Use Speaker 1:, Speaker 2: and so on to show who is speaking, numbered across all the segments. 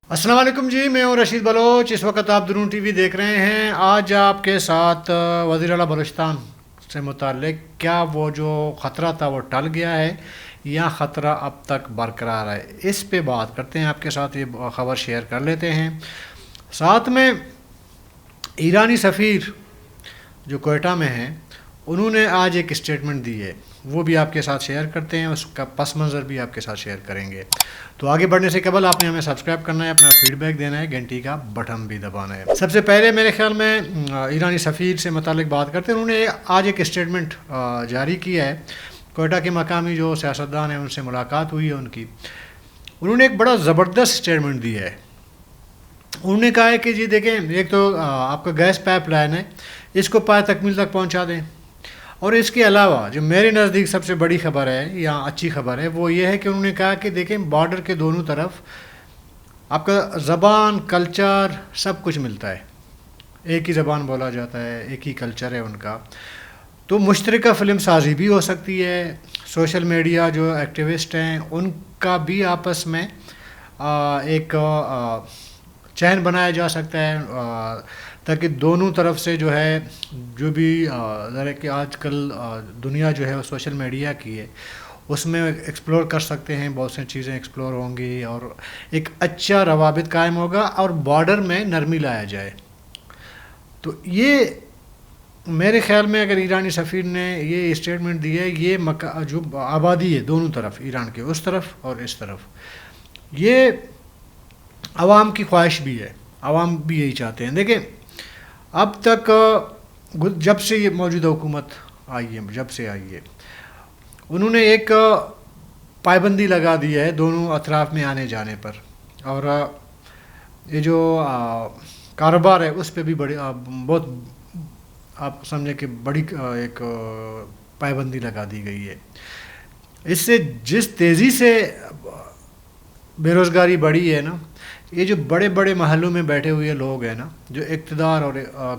Speaker 1: السلام علیکم جی، میں ہوں رشید بلوچ۔ اس وقت آپ درون ٹی وی دیکھ رہے ہیں۔ آج آپ کے ساتھ وزیر اعلیٰ بلوچستان سے متعلق کیا وہ جو خطرہ تھا وہ ٹل گیا ہے یا خطرہ اب تک برقرار ہے، اس پہ بات کرتے ہیں۔ آپ کے ساتھ یہ خبر شیئر کر لیتے ہیں۔ ساتھ میں ایرانی سفیر جو کوئٹہ میں ہیں، انہوں نے آج ایک اسٹیٹمنٹ دی ہے، وہ بھی آپ کے ساتھ شیئر کرتے ہیں، اس کا پس منظر بھی آپ کے ساتھ شیئر کریں گے۔ تو آگے بڑھنے سے قبل آپ نے ہمیں سبسکرائب کرنا ہے، اپنا فیڈ بیک دینا ہے، گھنٹی کا بٹن بھی دبانا ہے۔ سب سے پہلے میرے خیال میں ایرانی سفیر سے متعلق بات کرتے ہیں۔ انہوں نے آج ایک اسٹیٹمنٹ جاری کیا ہے۔ کوئٹہ کے مقامی جو سیاستدان ہیں ان سے ملاقات ہوئی ہے ان کی، انہوں نے ایک بڑا زبردست اسٹیٹمنٹ دیا ہے۔ انہوں نے کہا ہے کہ جی دیکھیں، ایک تو آپ کا گیس پائپ لائن ہے، اس کو پائے تکمیل تک پہنچا دیں، اور اس کے علاوہ جو میرے نزدیک سب سے بڑی خبر ہے یا اچھی خبر ہے وہ یہ ہے کہ انہوں نے کہا کہ دیکھیں بارڈر کے دونوں طرف آپ کا زبان، کلچر سب کچھ ملتا ہے، ایک ہی زبان بولا جاتا ہے، ایک ہی کلچر ہے ان کا، تو مشترکہ فلم سازی بھی ہو سکتی ہے۔ سوشل میڈیا جو ایکٹیوسٹ ہیں ان کا بھی آپس میں ایک چین بنایا جا سکتا ہے، تاکہ دونوں طرف سے جو ہے جو بھی ذرا کہ آج کل دنیا جو ہے وہ سوشل میڈیا کی ہے، اس میں ایکسپلور کر سکتے ہیں، بہت سی چیزیں ایکسپلور ہوں گی اور ایک اچھا روابط قائم ہوگا اور بارڈر میں نرمی لایا جائے۔ تو یہ میرے خیال میں اگر ایرانی سفیر نے یہ اسٹیٹمنٹ دی ہے، یہ جو آبادی ہے دونوں طرف، ایران کے اس طرف اور اس طرف، یہ عوام کی خواہش بھی ہے، عوام بھی یہی چاہتے ہیں۔ دیکھیں اب تک جب سے یہ موجودہ حکومت آئی ہے، انہوں نے ایک پابندی لگا دی ہے دونوں اطراف میں آنے جانے پر، اور یہ جو کاروبار ہے اس پہ بھی بہت آپ سمجھیں کہ بڑی ایک پابندی لگا دی گئی ہے۔ اس سے جس تیزی سے بے روزگاری بڑھی ہے نا، یہ جو بڑے بڑے محلوں میں بیٹھے ہوئے لوگ ہیں نا، جو اقتدار اور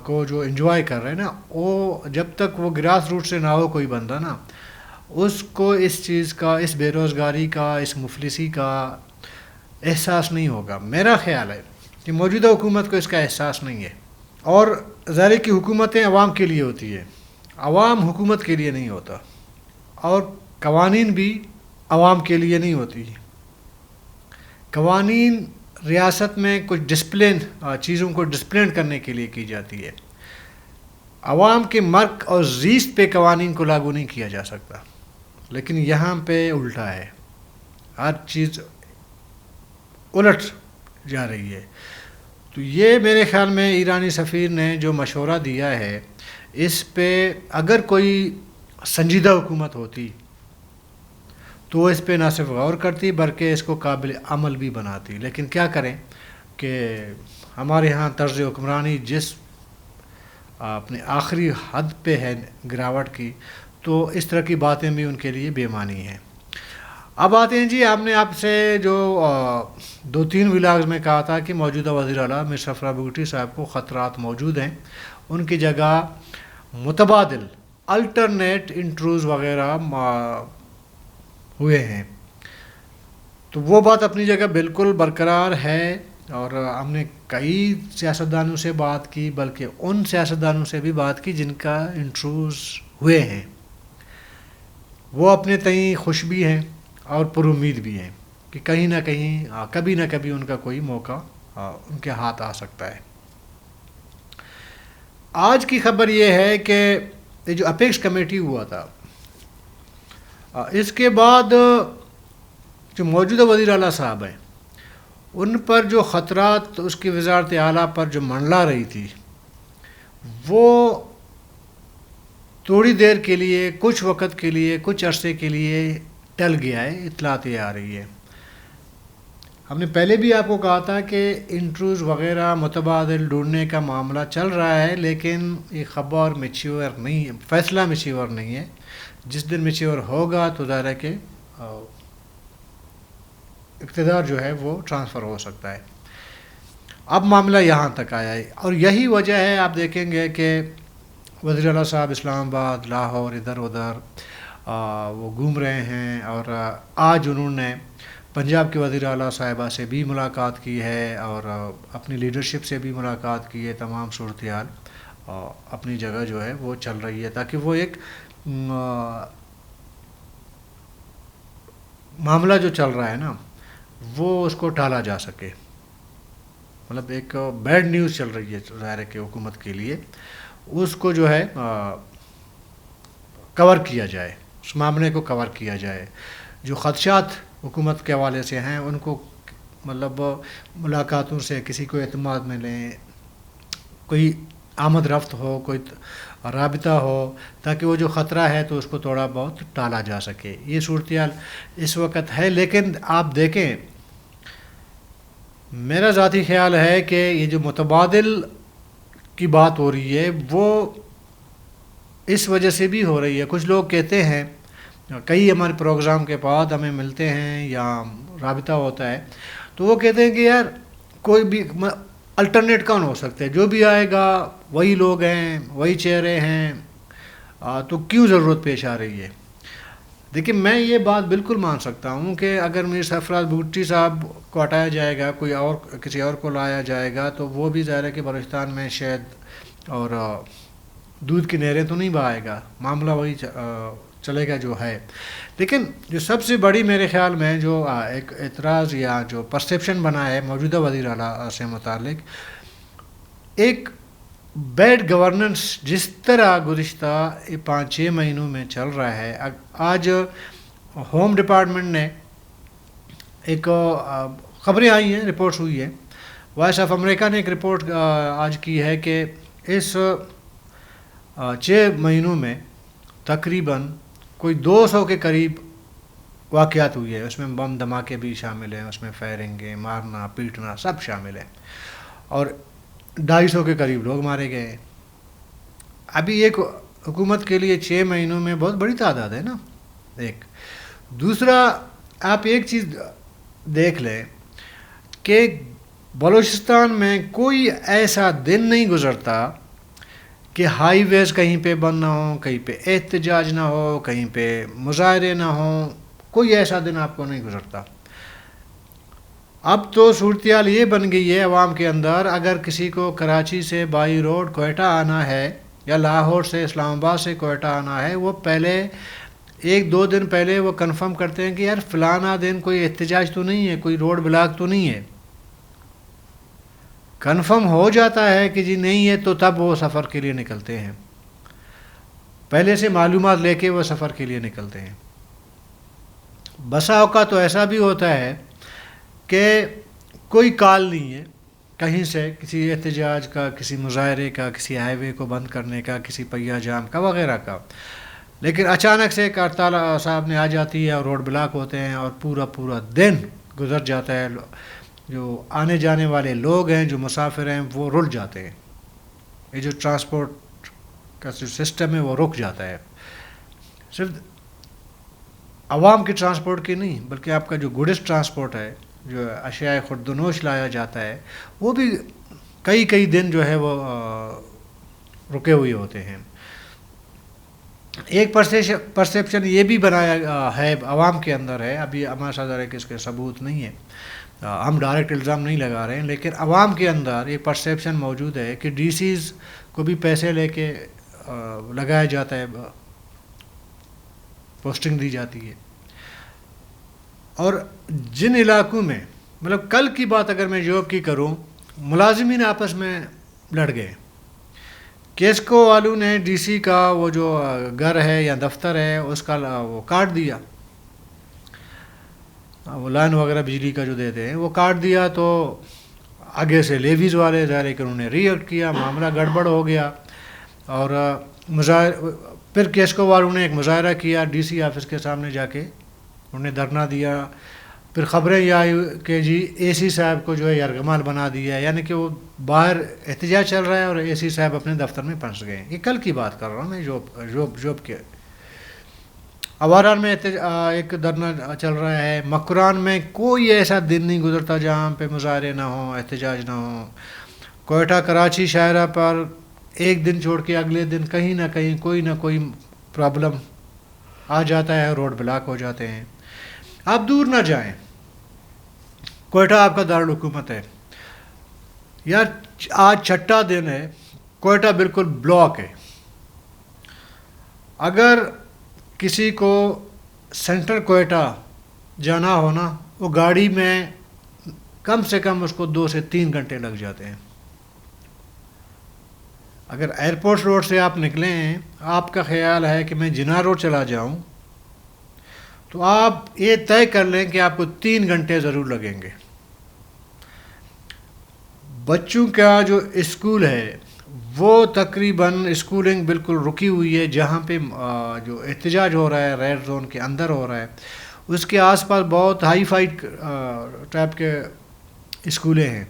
Speaker 1: کو جو انجوائے کر رہے ہیں نا، وہ جب تک وہ گراس روٹ سے نہ ہو کوئی بندہ نا، اس کو اس چیز کا، اس بے روزگاری کا، اس مفلسی کا احساس نہیں ہوگا۔ میرا خیال ہے کہ موجودہ حکومت کو اس کا احساس نہیں ہے، اور ظاہر کی حکومتیں عوام کے لیے ہوتی ہے، عوام حکومت کے لیے نہیں ہوتا، اور قوانین بھی عوام کے لیے نہیں ہوتی۔ قوانین ریاست میں کچھ ڈسپلن چیزوں کو ڈسپلن کرنے کے لیے کی جاتی ہے، عوام کے مرگ اور زیست پہ قوانین کو لاگو نہیں کیا جا سکتا، لیکن یہاں پہ الٹا ہے، ہر چیز الٹ جا رہی ہے۔ تو یہ میرے خیال میں ایرانی سفیر نے جو مشورہ دیا ہے، اس پہ اگر کوئی سنجیدہ حکومت ہوتی تو وہ اس پہ نہ صرف غور کرتی بلکہ اس کو قابل عمل بھی بناتی، لیکن کیا کریں کہ ہمارے ہاں طرز حکمرانی جس اپنے آخری حد پہ ہے گراوٹ کی، تو اس طرح کی باتیں بھی ان کے لیے بے معنی ہیں۔ اب آتے ہیں جی، آپ نے آپ سے جو 2-3 ولاگز میں کہا تھا کہ موجودہ وزیر اعلیٰ میر سفرا بگٹی صاحب کو خطرات موجود ہیں، ان کی جگہ متبادل الٹرنیٹ انٹرویوز وغیرہ ہوئے ہیں، تو وہ بات اپنی جگہ بالکل برقرار ہے، اور ہم نے کئی سیاستدانوں سے بات کی، بلکہ ان سیاستدانوں سے بھی بات کی جن کا انٹرویوز ہوئے ہیں، وہ اپنے تئیں خوش بھی ہیں اور پر امید بھی ہیں کہ کہیں نہ کہیں کبھی نہ کبھی ان کا کوئی موقع ان کے ہاتھ آ سکتا ہے۔ آج کی خبر یہ ہے کہ یہ جو اپیکس کمیٹی ہوا تھا، اس کے بعد جو موجودہ وزیر اعلیٰ صاحب ہیں ان پر جو خطرات اس کی وزارت اعلیٰ پر جو منڈلا رہی تھی، وہ تھوڑی دیر کے لیے، کچھ وقت کے لیے، کچھ عرصے کے لیے ٹل گیا ہے، اطلاعات یہ آ رہی ہے۔ ہم نے پہلے بھی آپ کو کہا تھا کہ انٹرویوز وغیرہ متبادل ڈھونڈنے کا معاملہ چل رہا ہے، لیکن یہ خبر میچیور نہیں ہے، فیصلہ میچیور نہیں ہے۔ جس دن میچیور ہوگا تو ظاہر ہے کہ اقتدار جو ہے وہ ٹرانسفر ہو سکتا ہے۔ اب معاملہ یہاں تک آیا ہے، اور یہی وجہ ہے، آپ دیکھیں گے کہ وزیر اعلیٰ صاحب اسلام آباد، لاہور، ادھر ادھر وہ گھوم رہے ہیں، اور آج انہوں نے پنجاب کے وزیر اعلیٰ صاحبہ سے بھی ملاقات کی ہے اور اپنی لیڈرشپ سے بھی ملاقات کی ہے. تمام صورتحال اپنی جگہ جو ہے وہ چل رہی ہے تاکہ وہ ایک معاملہ جو چل رہا ہے نا وہ اس کو ٹالا جا سکے. مطلب ایک بیڈ نیوز چل رہی ہے ظاہر ہے کہ حکومت کے لیے, اس کو جو ہے کور کیا جائے, اس معاملے کو کور کیا جائے. جو خدشات حکومت کے حوالے سے ہیں ان کو مطلب ملاقاتوں سے کسی کو اعتماد میں لیں, کوئی آمد رفت ہو, کوئی رابطہ ہو, تاکہ وہ جو خطرہ ہے تو اس کو تھوڑا بہت ٹالا جا سکے. یہ صورتحال اس وقت ہے. لیکن آپ دیکھیں, میرا ذاتی خیال ہے کہ یہ جو متبادل کی بات ہو رہی ہے وہ اس وجہ سے بھی ہو رہی ہے. کچھ لوگ کہتے ہیں, کئی ہمارے پروگرام کے بعد ہمیں ملتے ہیں یا رابطہ ہوتا ہے تو وہ کہتے ہیں کہ یار کوئی بھی الٹرنیٹ کون ہو سکتا ہے, جو بھی آئے گا وہی لوگ ہیں, وہی چہرے ہیں, تو کیوں ضرورت پیش آ رہی ہے. دیکھیں میں یہ بات بالکل مان سکتا ہوں کہ اگر میر سرفراز بھٹی صاحب کو ہٹایا جائے گا, کوئی اور کسی اور کو لایا جائے گا تو وہ بھی ظاہر ہے کہ بلوچستان میں شہد اور دودھ کی نہریں تو نہیں بہائے گا, معاملہ وہی چلے گا جو ہے. لیکن جو سب سے بڑی میرے خیال میں جو ایک اعتراض یا جو پرسیپشن بنا ہے موجودہ وزیر اعلیٰ سے متعلق, ایک بیڈ گورننس جس طرح گزشتہ 5-6 مہینوں میں چل رہا ہے. آج ہوم ڈپارٹمنٹ نے ایک خبریں آئی ہیں, رپورٹس ہوئی ہیں, وائس آف امریکہ نے ایک رپورٹ آج کی ہے کہ اس 6 مہینوں میں تقریباً کوئی 200 کے قریب واقعات ہوئی ہے. اس میں بم دھماکے بھی شامل ہیں, اس میں فائرنگیں, مارنا پیٹنا سب شامل ہیں, اور 250 کے قریب لوگ مارے گئے ہیں. ابھی ایک حکومت کے لیے 6 مہینوں میں بہت بڑی تعداد ہے نا. ایک دوسرا, آپ ایک چیز دیکھ لیں کہ بلوچستان میں کوئی ایسا دن نہیں گزرتا کہ ہائی ویز کہیں پہ بند نہ ہوں, کہیں پہ احتجاج نہ ہو, کہیں پہ مظاہرے نہ ہوں. کوئی ایسا دن آپ کو نہیں گزرتا. اب تو صورتحال یہ بن گئی ہے عوام کے اندر, اگر کسی کو کراچی سے بائی روڈ کوئٹہ آنا ہے یا لاہور سے اسلام آباد سے کوئٹہ آنا ہے, وہ پہلے 1-2 دن پہلے وہ کنفرم کرتے ہیں کہ یار فلانا دن کوئی احتجاج تو نہیں ہے, کوئی روڈ بلاک تو نہیں ہے. کنفرم ہو جاتا ہے کہ جی نہیں ہے تو تب وہ سفر کے لیے نکلتے ہیں, پہلے سے معلومات لے کے وہ سفر کے لیے نکلتے ہیں. بسا اوقات تو ایسا بھی ہوتا ہے کہ کوئی کال نہیں ہے کہیں سے, کسی احتجاج کا, کسی مظاہرے کا, کسی ہائی وے کو بند کرنے کا, کسی پہیہ جام کا وغیرہ کا, لیکن اچانک سے ایک ہڑتال صاحب نے آ جاتی ہے اور روڈ بلاک ہوتے ہیں اور پورا دن گزر جاتا ہے. جو آنے جانے والے لوگ ہیں, جو مسافر ہیں, وہ رل جاتے ہیں. یہ جو ٹرانسپورٹ کا جو سسٹم ہے وہ رک جاتا ہے. صرف عوام کی ٹرانسپورٹ کی نہیں بلکہ آپ کا جو گڈس ٹرانسپورٹ ہے, جو اشیاء خوردنوش لایا جاتا ہے, وہ بھی کئی دن جو ہے وہ رکے ہوئے ہوتے ہیں. ایک پرسیپشن یہ بھی بنایا ہے عوام کے اندر ہے, ابھی ہمارے ساتھ ہے کہ اس کے ثبوت نہیں ہے, ہم ڈائریکٹ الزام نہیں لگا رہے ہیں, لیکن عوام کے اندر یہ پرسیپشن موجود ہے کہ ڈی سیز کو بھی پیسے لے کے لگایا جاتا ہے, پوسٹنگ دی جاتی ہے. اور جن علاقوں میں مطلب کل کی بات اگر میں جاب کی کروں, ملازمین آپس میں لڑ گئے. کیسکو والوں نے ڈی سی کا وہ جو گھر ہے یا دفتر ہے اس کا وہ کاٹ دیا, وہ لائن وغیرہ بجلی کا جو دیتے ہیں وہ کاٹ دیا. تو آگے سے لیویز والے ظاہر ہے کہ انہوں نے ری ایکٹ کیا, معاملہ گڑبڑ ہو گیا. اور پھر کیسکو والوں نے ایک مظاہرہ کیا ڈی سی آفس کے سامنے جا کے, انہوں نے دھرنا دیا. پھر خبریں یہ آئی کہ جی اے سی صاحب کو جو ہے یرغمال بنا دیا, یعنی کہ وہ باہر احتجاج چل رہا ہے اور اے سی صاحب اپنے دفتر میں پھنس گئے. یہ کل کی بات کر رہا ہوں میں, جوب کے. اواران میں ایک دھرنا چل رہا ہے. مکران میں کوئی ایسا دن نہیں گزرتا جہاں پہ مظاہرے نہ ہوں, احتجاج نہ ہوں. کوئٹہ کراچی شاہراہ پر ایک دن چھوڑ کے اگلے دن کہیں نہ کہیں کوئی نہ کوئی پرابلم آ جاتا ہے, روڈ بلاک ہو جاتے ہیں. آپ دور نہ جائیں, کوئٹہ آپ کا دارالحکومت ہے یار. آج چھٹا دن ہے, کوئٹہ بالکل بلاک ہے. اگر کسی کو سینٹرل کوئٹہ جانا ہو نا, وہ گاڑی میں کم سے کم اس کو 2 سے 3 گھنٹے لگ جاتے ہیں. اگر ایئرپورٹ روڈ سے آپ نکلیں ہیں, آپ کا خیال ہے کہ میں جناح روڈ چلا جاؤں, تو آپ یہ طے کر لیں کہ آپ کو 3 گھنٹے ضرور لگیں گے. بچوں کا جو اسکول ہے وہ تقریباً اسکولنگ بالکل رکی ہوئی ہے. جہاں پہ جو احتجاج ہو رہا ہے ریڈ زون کے اندر ہو رہا ہے, اس کے آس پاس بہت ہائی فائی ٹائپ کے اسکولیں ہیں.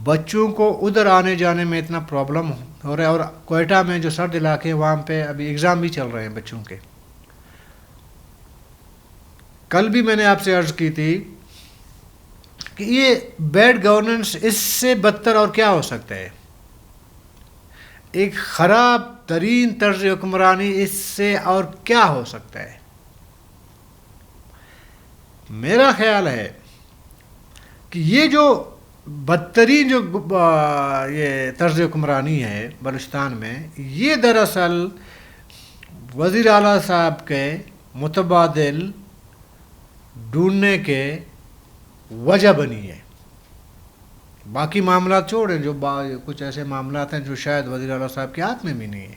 Speaker 1: بچوں کو ادھر آنے جانے میں اتنا پرابلم ہو رہا ہے. اور کوئٹہ میں جو سرد علاقے ہیں وہاں پہ ابھی ایگزام بھی چل رہے ہیں بچوں کے. کل بھی میں نے آپ سے عرض کی تھی کہ یہ بیڈ گورننس, اس سے بدتر اور کیا ہو سکتا ہے. ایک خراب ترین طرز حکمرانی, اس سے اور کیا ہو سکتا ہے. میرا خیال ہے کہ یہ جو بدترین جو یہ طرز حکمرانی ہے بلوچستان میں, یہ دراصل وزیر اعلیٰ صاحب کے متبادل ڈھونڈنے کے وجہ بنی ہے. باقی معاملات چھوڑیں, جو کچھ ایسے معاملات ہیں جو شاید وزیر اعلیٰ صاحب کے ہاتھ میں بھی نہیں ہیں,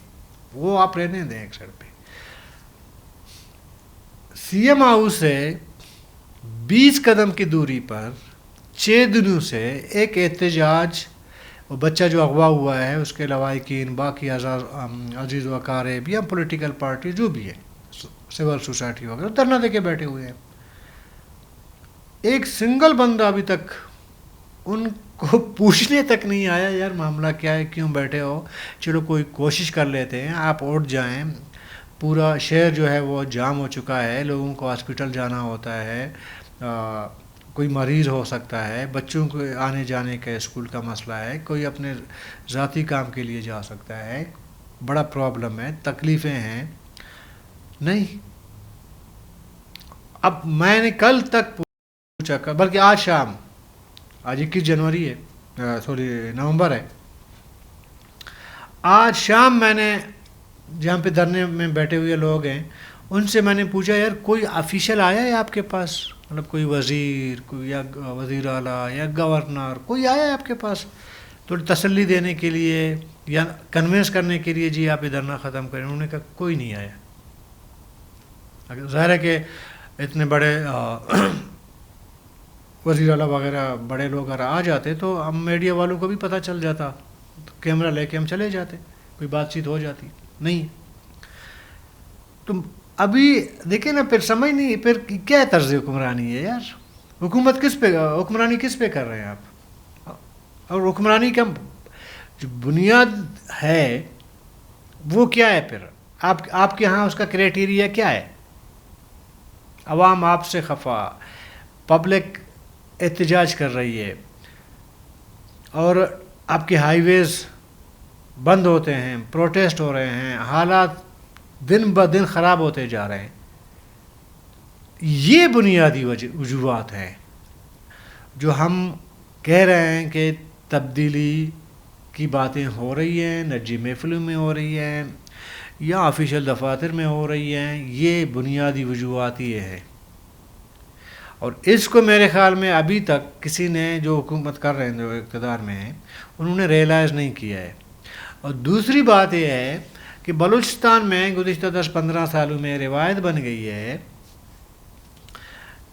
Speaker 1: وہ آپ رہنے دیں ایک سائڈ پہ. سی ایم ہاؤس سے 20 قدم کی دوری پر 6 دنوں سے ایک احتجاج, وہ بچہ جو اغوا ہوا ہے اس کے لواحقین, باقی عزیز و اقارب یا پولیٹیکل پارٹی جو بھی ہے, سول سوسائٹی وغیرہ, دھرنا دے کے بیٹھے ہوئے ہیں. ایک سنگل بندہ ابھی تک ان کو پوچھنے تک نہیں آیا یار معاملہ کیا ہے, کیوں بیٹھے ہو, چلو کوئی کوشش کر لیتے ہیں, آپ اٹھ جائیں. پورا شہر جو ہے وہ جام ہو چکا ہے, لوگوں کو ہاسپٹل جانا ہوتا ہے, کوئی مریض ہو سکتا ہے, بچوں کو آنے جانے کا اسکول کا مسئلہ ہے, کوئی اپنے ذاتی کام کے لیے جا سکتا ہے, بڑا پرابلم ہے, تکلیفیں ہیں. نہیں, اب میں نے کل تک پوچھا, بلکہ آج شام, آج 21 جنوری ہے, نومبر ہے, آج شام میں نے جہاں پہ دھرنے میں بیٹھے ہوئے لوگ ہیں ان سے میں نے پوچھا یار کوئی آفیشیل آیا ہے آپ کے پاس, مطلب کوئی وزیر, کوئی یا وزیر اعلیٰ یا گورنر, کوئی آیا ہے آپ کے پاس تھوڑی تسلی دینے کے لیے یا کنونس کرنے کے لیے جی آپ یہ دھرنا ختم کریں. انہوں نے کہا کوئی نہیں آیا. ظاہر ہے کہ اتنے بڑے وزیر اعلیٰ وغیرہ بڑے لوگ اگر آ جاتے تو ہم میڈیا والوں کو بھی پتہ چل جاتا, کیمرہ لے کے ہم چلے جاتے, کوئی بات چیت ہو جاتی. نہیں, تو ابھی دیکھیں نا, پھر سمجھ نہیں, پھر کیا طرز حکمرانی ہے یار. حکومت کس پہ, حکمرانی کس پہ کر رہے ہیں آپ, اور حکمرانی کا جو بنیاد ہے وہ کیا ہے. پھر آپ کے ہاں اس کا کرائٹیریا کیا ہے. عوام آپ سے خفا, پبلک احتجاج کر رہی ہے, اور آپ کے ہائی ویز بند ہوتے ہیں, پروٹیسٹ ہو رہے ہیں, حالات دن بدن خراب ہوتے جا رہے ہیں. یہ بنیادی وجوہات ہیں جو ہم کہہ رہے ہیں کہ تبدیلی کی باتیں ہو رہی ہیں, نجی محفلوں میں ہو رہی ہیں یا آفیشیل دفاتر میں ہو رہی ہیں. یہ بنیادی وجوہات یہ ہے, اور اس کو میرے خیال میں ابھی تک کسی نے جو حکومت کر رہے ہیں, جو اقتدار میں ہیں, انہوں نے ریئلائز نہیں کیا ہے. اور دوسری بات یہ ہے کہ بلوچستان میں گزشتہ 10-15 سالوں میں روایت بن گئی ہے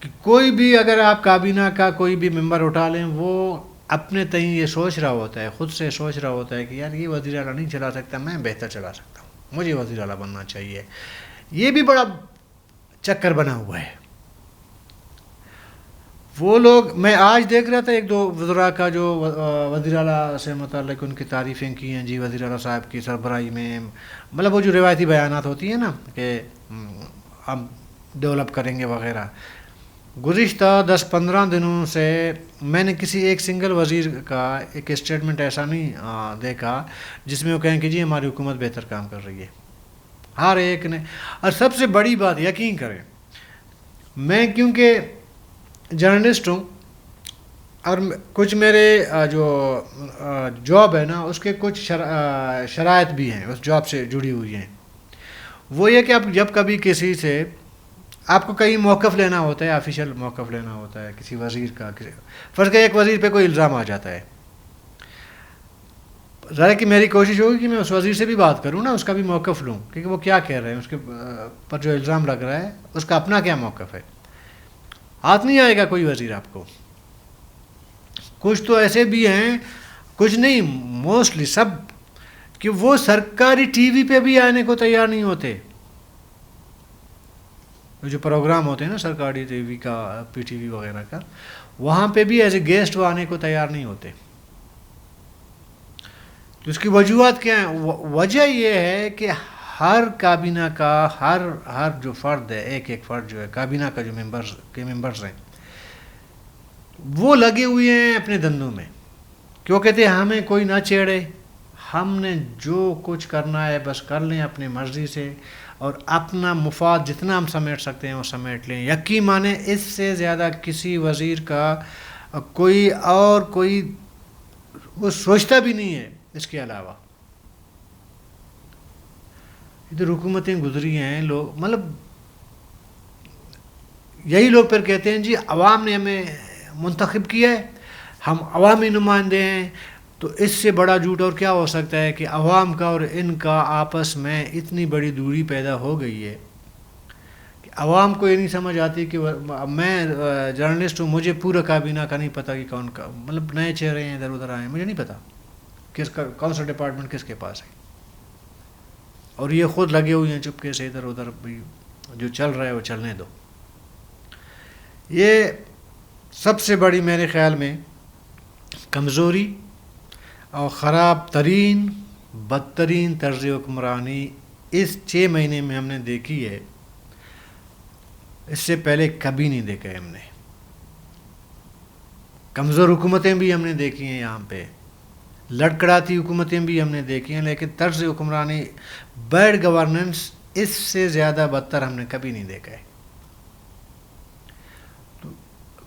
Speaker 1: کہ کوئی بھی اگر آپ کابینہ کا کوئی بھی ممبر اٹھا لیں, وہ اپنے تئیں یہ سوچ رہا ہوتا ہے, خود سے سوچ رہا ہوتا ہے کہ یار یہ وزیر اعلیٰ نہیں چلا سکتا, میں بہتر چلا سکتا ہوں, مجھے وزیر اعلیٰ بننا چاہیے. یہ بھی بڑا چکر بنا ہوا ہے. وہ لوگ, میں آج دیکھ رہا تھا ایک دو وزراء کا جو وزیر اعلیٰ سے متعلق ان کی تعریفیں کی ہیں, جی وزیر اعلیٰ صاحب کی سربراہی میں, مطلب وہ جو روایتی بیانات ہوتی ہیں نا کہ ہم ڈیولپ کریں گے وغیرہ. گزشتہ 10-15 دنوں سے میں نے کسی ایک سنگل وزیر کا ایک اسٹیٹمنٹ ایسا نہیں دیکھا جس میں وہ کہیں کہ جی ہماری حکومت بہتر کام کر رہی ہے. ہر ایک نے. اور سب سے بڑی بات یقین کریں, میں کیونکہ جرنلسٹ ہوں, اور کچھ میرے جو جاب ہے نا اس کے کچھ شرائط بھی ہیں اس جاب سے جڑی ہوئی ہیں. وہ یہ کہ اب جب کبھی کسی سے آپ کو کہیں موقف لینا ہوتا ہے, آفیشیل موقف لینا ہوتا ہے کسی وزیر کا, فرض کہ ایک وزیر پہ کوئی الزام آ جاتا ہے, ذرا کہ میری کوشش ہوگی کہ میں اس وزیر سے بھی بات کروں نا, اس کا بھی موقف لوں, کیونکہ وہ کیا کہہ رہے ہیں, اس کے پر جو الزام لگ رہا ہے اس کا اپنا کیا موقف ہے. ہاتھ نہیں آئے گا کوئی وزیر آپ کو. کچھ تو ایسے بھی ہیں, کچھ نہیں موسٹلی سب, کہ وہ سرکاری ٹی وی پہ بھی آنے کو تیار نہیں ہوتے. جو پروگرام ہوتے ہیں نا سرکاری ٹی وی کا, پی ٹی وی وغیرہ کا, وہاں پہ بھی ایز اے گیسٹ وہ آنے کو تیار نہیں ہوتے. تو اس کی وجوہات کیا ہیں؟ وجہ یہ ہے کہ ہر کابینہ کا ہر جو فرد ہے, ایک فرد جو ہے کابینہ کا, جو ممبرز ہیں, وہ لگے ہوئے ہیں اپنے دندوں میں. کیوں کہتے ہیں ہمیں کوئی نہ چھیڑے, ہم نے جو کچھ کرنا ہے بس کر لیں اپنی مرضی سے, اور اپنا مفاد جتنا ہم سمیٹ سکتے ہیں وہ سمیٹ لیں. یقین مانیں اس سے زیادہ کسی وزیر کا کوئی وہ سوچتا بھی نہیں ہے. اس کے علاوہ ادھر حکومتیں گزری ہیں, لوگ مطلب یہی لوگ پھر کہتے ہیں جی عوام نے ہمیں منتخب کیا ہے, ہم عوامی نمائندے ہیں. تو اس سے بڑا جھوٹ اور کیا ہو سکتا ہے کہ عوام کا اور ان کا آپس میں اتنی بڑی دوری پیدا ہو گئی ہے کہ عوام کو یہ نہیں سمجھ آتی کہ میں جرنلسٹ ہوں, مجھے پورا کابینہ کا نہیں پتہ کہ کون کا, مطلب نئے چہرے ہیں ادھر ادھر آئے ہیں, مجھے نہیں پتہ کس کا کون سا ڈپارٹمنٹ کس کے پاس ہے. اور یہ خود لگے ہوئے ہیں چپکے سے ادھر ادھر, بھی جو چل رہا ہے وہ چلنے دو. یہ سب سے بڑی میرے خیال میں کمزوری اور خراب ترین بدترین طرز حکمرانی اس 6 مہینے میں ہم نے دیکھی ہے. اس سے پہلے کبھی نہیں دیکھا ہے ہم نے. کمزور حکومتیں بھی ہم نے دیکھی ہیں یہاں پہ, لڑکڑاتی حکومتیں بھی ہم نے دیکھی ہیں, لیکن طرز حکمرانی بیڈ گورننس اس سے زیادہ بدتر ہم نے کبھی نہیں دیکھا ہے. تو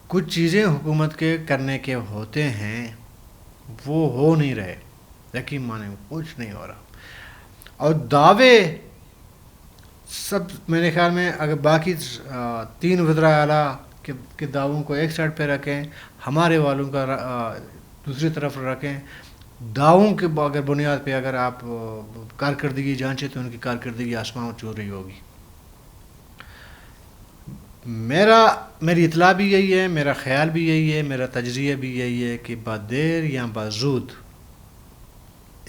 Speaker 1: کچھ چیزیں حکومت کے کرنے کے ہوتے ہیں وہ ہو نہیں رہے, یقین مانیں کچھ نہیں ہو رہا. اور دعوے سب میرے خیال میں اگر باقی 3 وزراء اعلیٰ کے دعووں کو ایک سائڈ پہ رکھیں, ہمارے والوں کا دوسری طرف رکھیں, دعووں کے اگر بنیاد پہ اگر آپ کارکردگی جانچیں تو ان کی کارکردگی آسمان چھو رہی ہوگی. میری اطلاع بھی یہی ہے, میرا خیال بھی یہی ہے, میرا تجزیہ بھی یہی ہے کہ بدیر یا بزود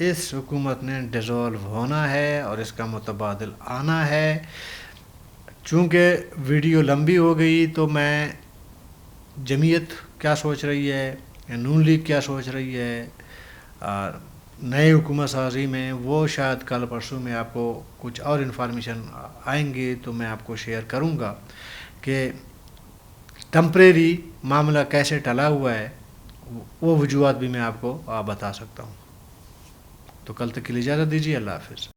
Speaker 1: اس حکومت نے ڈیزولو ہونا ہے اور اس کا متبادل آنا ہے. چونکہ ویڈیو لمبی ہو گئی تو میں جمعیت کیا سوچ رہی ہے یا نون لیگ کیا سوچ رہی ہے نئے حکومت سازی میں, وہ شاید کل پرسوں میں آپ کو کچھ اور انفارمیشن آئیں گے تو میں آپ کو شیئر کروں گا کہ ٹمپریری معاملہ کیسے ٹلا ہوا ہے. وہ وجوہات بھی میں آپ کو بتا سکتا ہوں. تو کل تک کے لیے اجازت دیجیے. اللہ حافظ.